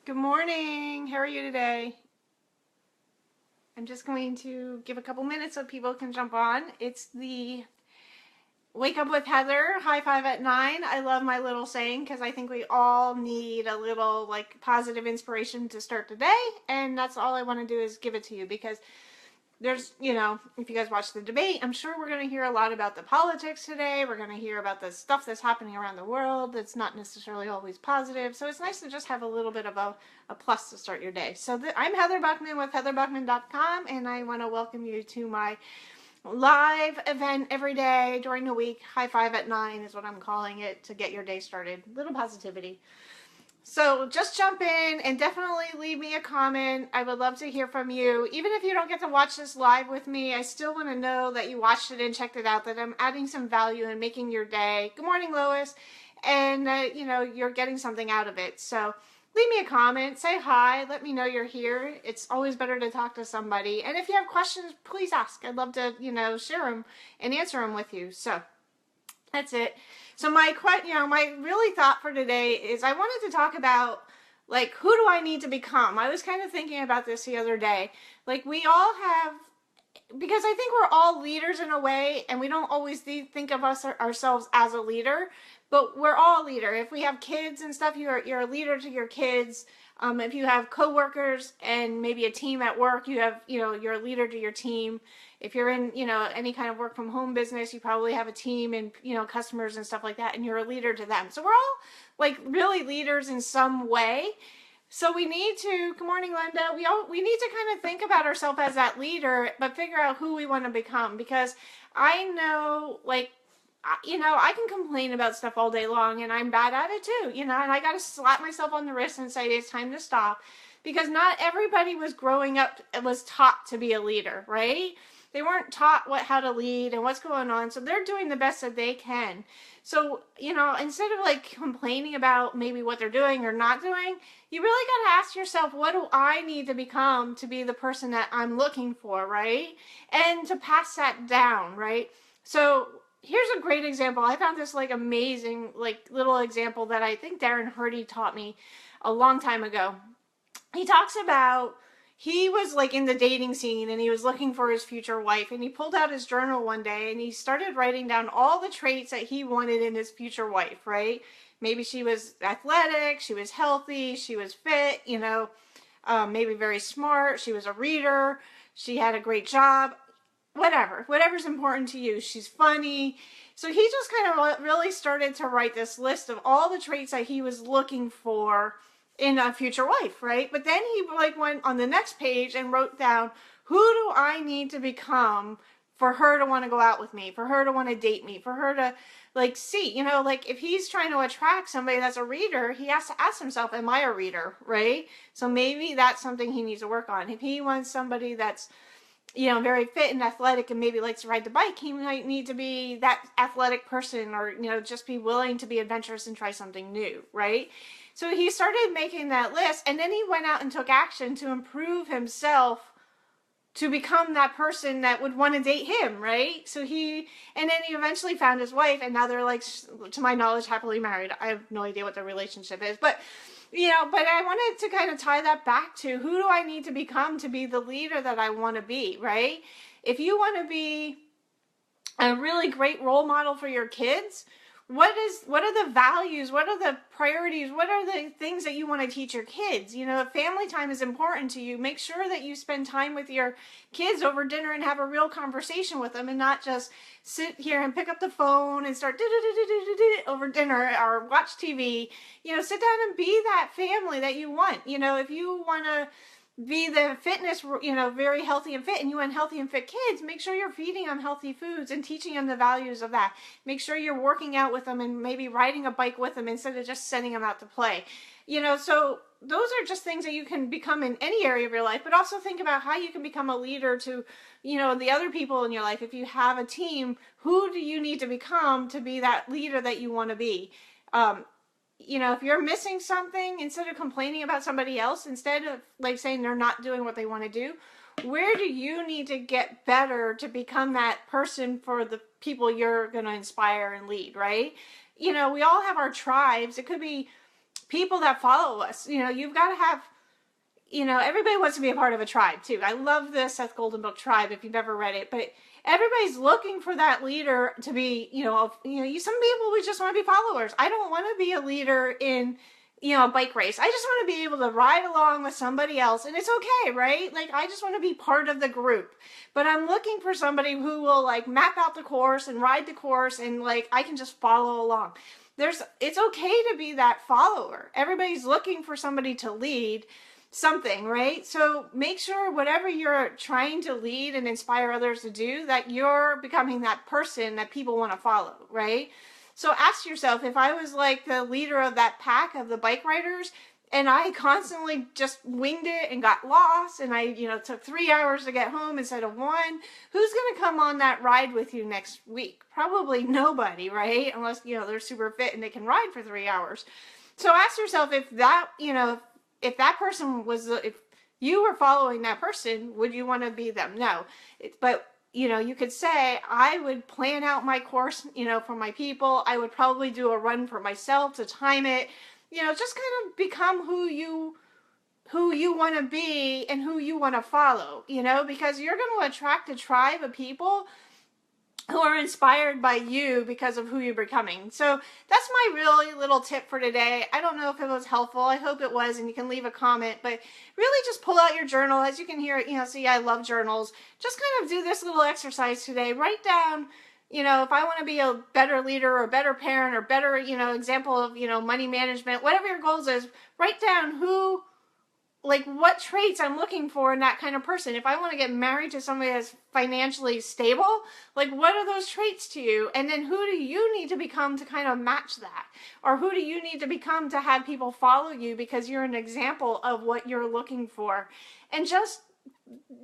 Good morning. How are you today? I'm just going to give a couple minutes so people can jump on. It's the Wake Up with Heather, high five at 9. I love my little saying because I think we all need a little positive inspiration to start the day. And that's all I want to do is give it to you because if you guys watch the debate, I'm sure we're going to hear a lot about the politics today. We're going to hear about the stuff that's happening around the world that's not necessarily always positive. So it's nice to just have a little bit of a plus to start your day. So I'm Heather Buckman with heatherbuckman.com, and I want to welcome you to my live event every day during the week. High five at 9 is what I'm calling it, to get your day started. Little positivity. So just jump in and definitely leave me a comment. I would love to hear from you. Even if you don't get to watch this live with me, I still want to know that you watched it and checked it out, that I'm adding some value and making your day. Good morning, Lois. And, you're getting something out of it. So leave me a comment, say hi, let me know you're here. It's always better to talk to somebody. And if you have questions, please ask. I'd love to, share them and answer them with you. So that's it. So my really thought for today is I wanted to talk about who do I need to become? I was kind of thinking about this the other day. We all have, because I think we're all leaders in a way, and we don't always think of ourselves as a leader, but we're all a leader. If we have kids and stuff, you're a leader to your kids. If you have coworkers and maybe a team at work, you're a leader to your team. If you're in, any kind of work from home business, you probably have a team and, customers and stuff like that, and you're a leader to them. So we're all really leaders in some way. So we need to, good morning, Linda, we need to kind of think about ourselves as that leader, but figure out who we want to become. Because I know, I can complain about stuff all day long, and I'm bad at it too, and I got to slap myself on the wrist and say, it's time to stop. Because not everybody was growing up, was taught to be a leader, right? They weren't taught how to lead and what's going on, so they're doing the best that they can. So, instead of complaining about maybe what they're doing or not doing, you really got to ask yourself, what do I need to become to be the person that I'm looking for, right? And to pass that down, right? So here's a great example. I found this amazing little example that I think Darren Hardy taught me a long time ago. He talks about, he was in the dating scene and he was looking for his future wife, and he pulled out his journal one day and he started writing down all the traits that he wanted in his future wife, right? Maybe she was athletic, she was healthy, she was fit, maybe very smart, she was a reader, she had a great job, whatever's important to you. She's funny. So he just kind of really started to write this list of all the traits that he was looking for in a future wife, right? But then he went on the next page and wrote down, who do I need to become for her to want to go out with me, for her to want to date me, for her to see, if he's trying to attract somebody that's a reader, he has to ask himself, am I a reader, right? So maybe that's something he needs to work on. If he wants somebody that's very fit and athletic and maybe likes to ride the bike, he might need to be that athletic person, or, just be willing to be adventurous and try something new, right? So he started making that list, and then he went out and took action to improve himself to become that person that would want to date him, right? And then he eventually found his wife, and now they're to my knowledge, happily married. I have no idea what their relationship is, but I wanted to kind of tie that back to, who do I need to become to be the leader that I want to be, right? If you want to be a really great role model for your kids, what are the values, what are the priorities, what are the things that you want to teach your kids? If family time is important to you, make sure that you spend time with your kids over dinner and have a real conversation with them, and not just sit here and pick up the phone and start over dinner or watch TV. Sit down and be that family that you want. If you want to be the fitness, very healthy and fit, and you want healthy and fit kids, make sure you're feeding them healthy foods and teaching them the values of that. Make sure you're working out with them and maybe riding a bike with them instead of just sending them out to play. So those are just things that you can become in any area of your life, but also think about how you can become a leader to, the other people in your life. If you have a team, who do you need to become to be that leader that you want to be? If you're missing something, instead of complaining about somebody else, instead of saying they're not doing what they want to do, where do you need to get better to become that person for the people you're going to inspire and lead, right? We all have our tribes. It could be people that follow us. You know, you've got to have, you know, everybody wants to be a part of a tribe too. I love the Seth Golden book Tribe if you've never read it, but everybody's looking for that leader to be, some people, we just want to be followers. I don't want to be a leader in, a bike race. I just want to be able to ride along with somebody else, and it's okay, right? Like, I just want to be part of the group, but I'm looking for somebody who will like map out the course and ride the course, and like, I can just follow along. It's okay to be that follower. Everybody's looking for somebody to lead something, right? So make sure whatever you're trying to lead and inspire others to do, that you're becoming that person that people want to follow, right? So ask yourself, if I was like the leader of that pack of the bike riders, and I constantly just winged it and got lost, and I, took 3 hours to get home instead of 1, who's going to come on that ride with you next week? Probably nobody, right? Unless, they're super fit and they can ride for 3 hours. So ask yourself, if that, if that person was, if you were following that person, would you want to be them? No. But, you could say, I would plan out my course, for my people. I would probably do a run for myself to time it, just kind of become who you want to be and who you want to follow, because you're going to attract a tribe of people who are inspired by you because of who you're becoming. So that's my really little tip for today. I don't know if it was helpful. I hope it was, and you can leave a comment, but really just pull out your journal. As you can hear, see, I love journals. Just kind of do this little exercise today. Write down, if I want to be a better leader or a better parent or better, example of, money management, whatever your goals is, write down what traits I'm looking for in that kind of person. If I want to get married to somebody that's financially stable, what are those traits to you? And then who do you need to become to kind of match that? Or who do you need to become to have people follow you because you're an example of what you're looking for? And just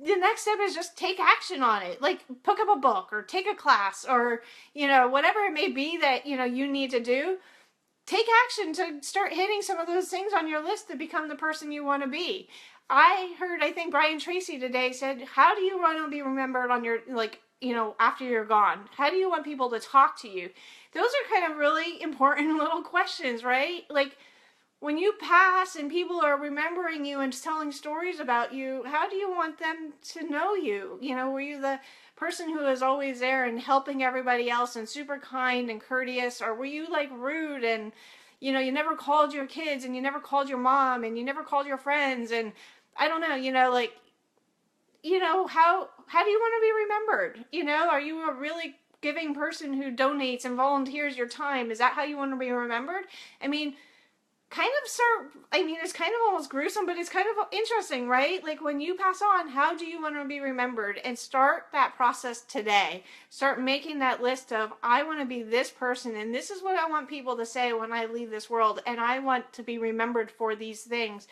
the next step is just take action on it. Like, pick up a book or take a class or, whatever it may be that, you need to do. Take action to start hitting some of those things on your list to become the person you want to be. I think Brian Tracy today said, how do you want to be remembered on your, after you're gone? How do you want people to talk to you? Those are kind of really important little questions, right? Like, when you pass and people are remembering you and telling stories about you, how do you want them to know you? Were you the person who is always there and helping everybody else and super kind and courteous, or were you rude and you never called your kids and you never called your mom and you never called your friends, and I don't know, how do you want to be remembered? Are you a really giving person who donates and volunteers your time? Is that how you want to be remembered? It's kind of almost gruesome, but it's kind of interesting, right? Like, when you pass on, how do you want to be remembered? And start that process today. Start making that list of, I want to be this person, and this is what I want people to say when I leave this world, and I want to be remembered for these things.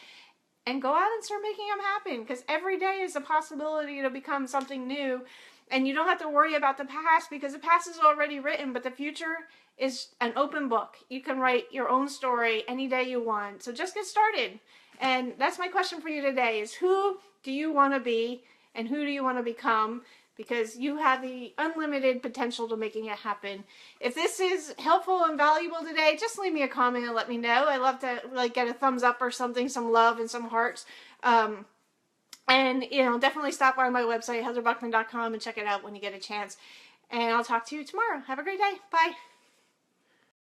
And go out and start making them happen, because every day is a possibility to become something new. And you don't have to worry about the past, because the past is already written, but the future is an open book. You can write your own story any day you want. So just get started. And that's my question for you today, is who do you want to be and who do you want to become? Because you have the unlimited potential to making it happen. If this is helpful and valuable today, just leave me a comment and let me know. I love to get a thumbs up or something, some love and some hearts. And, definitely stop by my website, heatherbuckman.com, and check it out when you get a chance. And I'll talk to you tomorrow. Have a great day. Bye.